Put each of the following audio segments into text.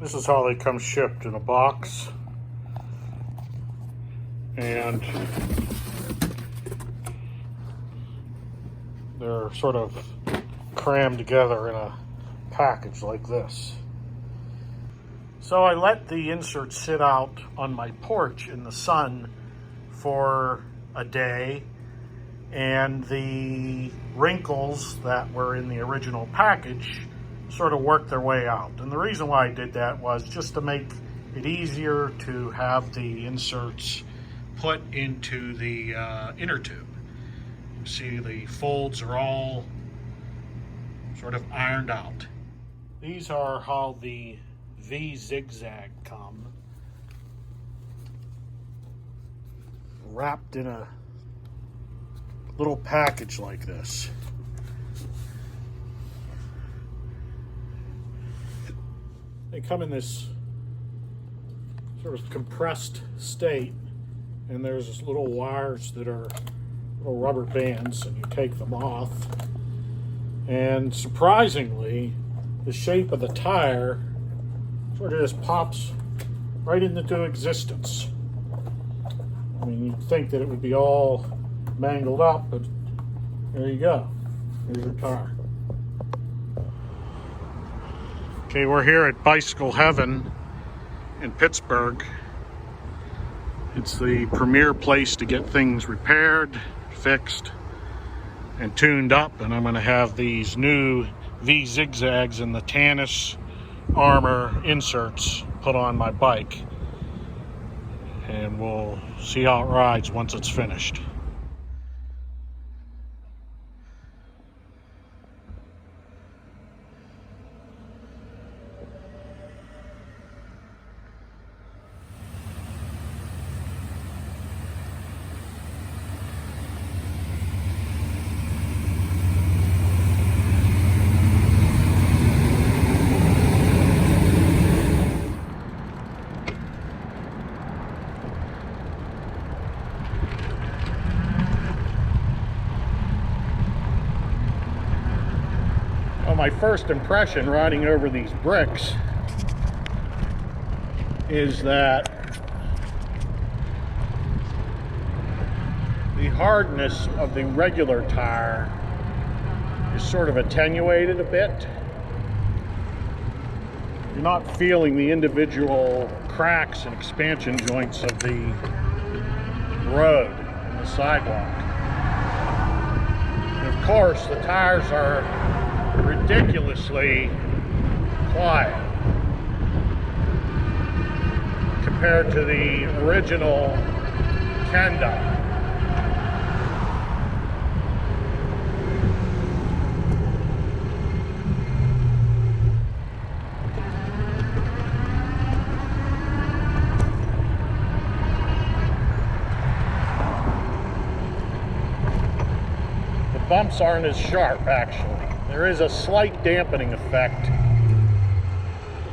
This is how they come shipped, in a box, and they're sort of crammed together in a package like this. So I let the inserts sit out on my porch in the sun for a day, and the wrinkles that were in the original package sort of worked their way out. And the reason why I did that was just to make it easier to have the inserts put into the inner tube. You see the folds are all sort of ironed out. These are how the Vee Zig Zag come, wrapped in a little package like this. They come in this sort of compressed state, and there's this little wires that are little rubber bands, and you take them off, and surprisingly the shape of the tire sort of just pops right into existence. I mean, you'd think that it would be all mangled up, but there you go. Here's your tire. Okay, we're here at Bicycle Heaven in Pittsburgh. It's the premier place to get things repaired, fixed, and tuned up. And I'm going to have these new Vee Zig Zags and the Tannus armor inserts put on my bike. And we'll see how it rides once it's finished. Well, my first impression riding over these bricks is that the hardness of the regular tire is sort of attenuated a bit. You're not feeling the individual cracks and expansion joints of the road and the sidewalk. And of course, the tires are ridiculously quiet compared to the original Kenda. The bumps aren't as sharp, actually. There is a slight dampening effect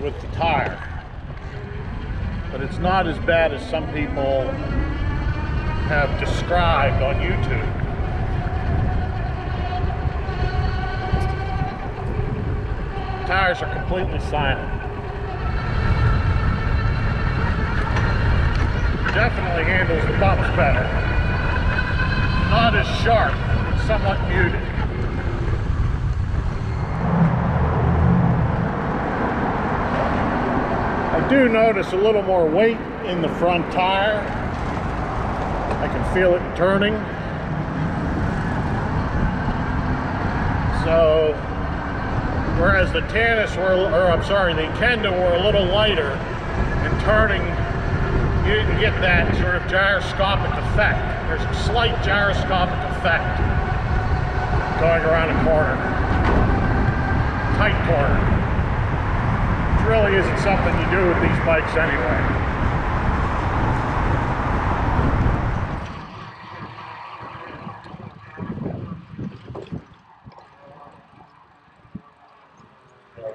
with the tire, but it's not as bad as some people have described on YouTube. The tires are completely silent. Definitely handles the bumps better. Not as sharp, it's somewhat muted. I do notice a little more weight in the front tire. I can feel it turning. So, whereas the Tannus the Kenda were a little lighter in turning, you didn't get that sort of gyroscopic effect. There's a slight gyroscopic effect going around a corner, tight corner. Really isn't something you do with these bikes anyway.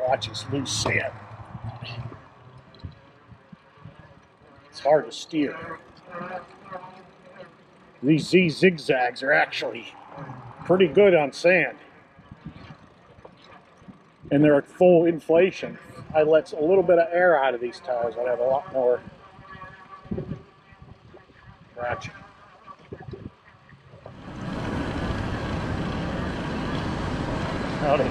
Watch this loose sand. It's hard to steer. These Vee Zig Zags are actually pretty good on sand. And they're at full inflation. I let a little bit of air out of these tires, I'd have a lot more traction. Howdy.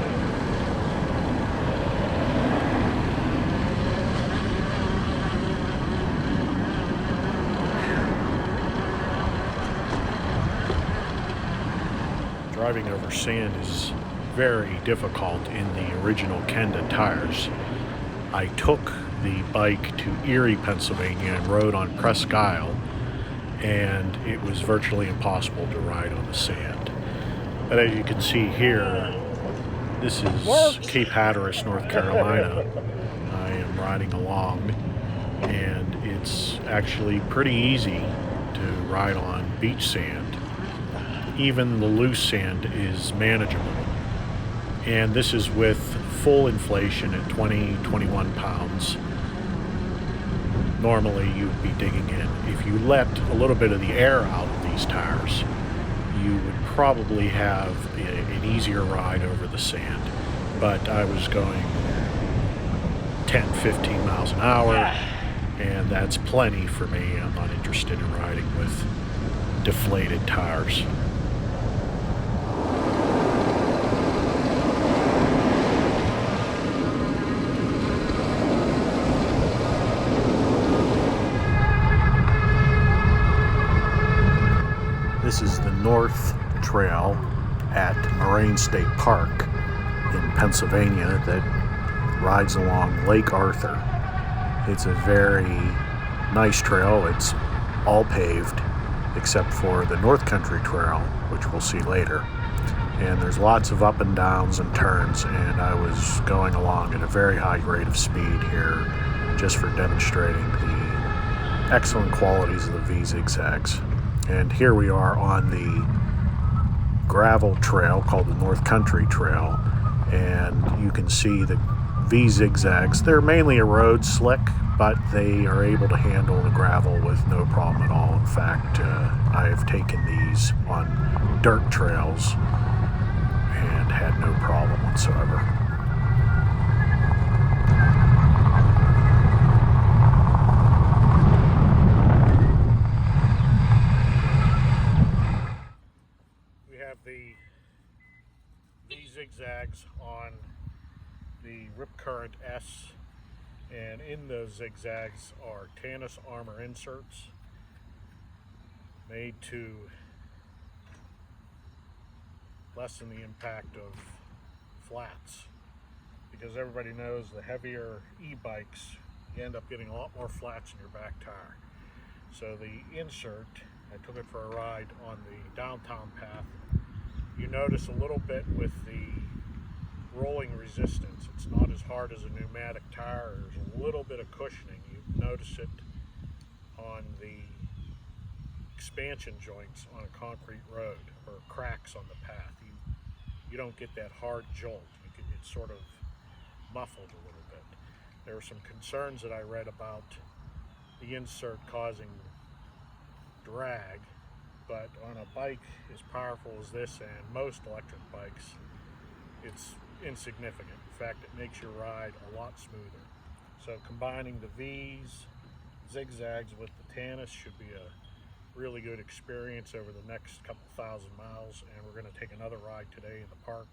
Driving over sand is very difficult in the original Kenda tires. I took the bike to Erie, Pennsylvania and rode on Presque Isle, and it was virtually impossible to ride on the sand. But as you can see here, this is Cape Hatteras, North Carolina. I am riding along, and it's actually pretty easy to ride on beach sand. Even the loose sand is manageable. And this is with full inflation at 21 pounds. Normally you'd be digging in. If you let a little bit of the air out of these tires, you would probably have an easier ride over the sand. But I was going 10, 15 miles an hour, and that's plenty for me. I'm not interested in riding with deflated tires. This is the North Trail at Moraine State Park in Pennsylvania that rides along Lake Arthur. It's a very nice trail. It's all paved except for the North Country Trail, which we'll see later. And there's lots of up and downs and turns, and I was going along at a very high rate of speed here just for demonstrating the excellent qualities of the Vee Zig Zags. And here we are on the gravel trail called the North Country Trail, and you can see the Vee Zig Zags. They're mainly a road slick, but they are able to handle the gravel with no problem at all. In fact, I have taken these on dirt trails and had no problem whatsoever. The Vee Zig Zags on the RipCurrent S, and in those zigzags are Tannus armor inserts made to lessen the impact of flats, because everybody knows the heavier e-bikes, you end up getting a lot more flats in your back tire. So the insert, I took it for a ride on the downtown path. You notice a little bit with the rolling resistance. It's not as hard as a pneumatic tire. There's a little bit of cushioning. You notice it on the expansion joints on a concrete road or cracks on the path. You don't get that hard jolt. It's sort of muffled a little bit. There were some concerns that I read about the insert causing drag, but on a bike as powerful as this and most electric bikes, it's insignificant. In fact, it makes your ride a lot smoother. So combining the Vee Zig Zags with the Tannus should be a really good experience over the next couple thousand miles, and we're going to take another ride today in the park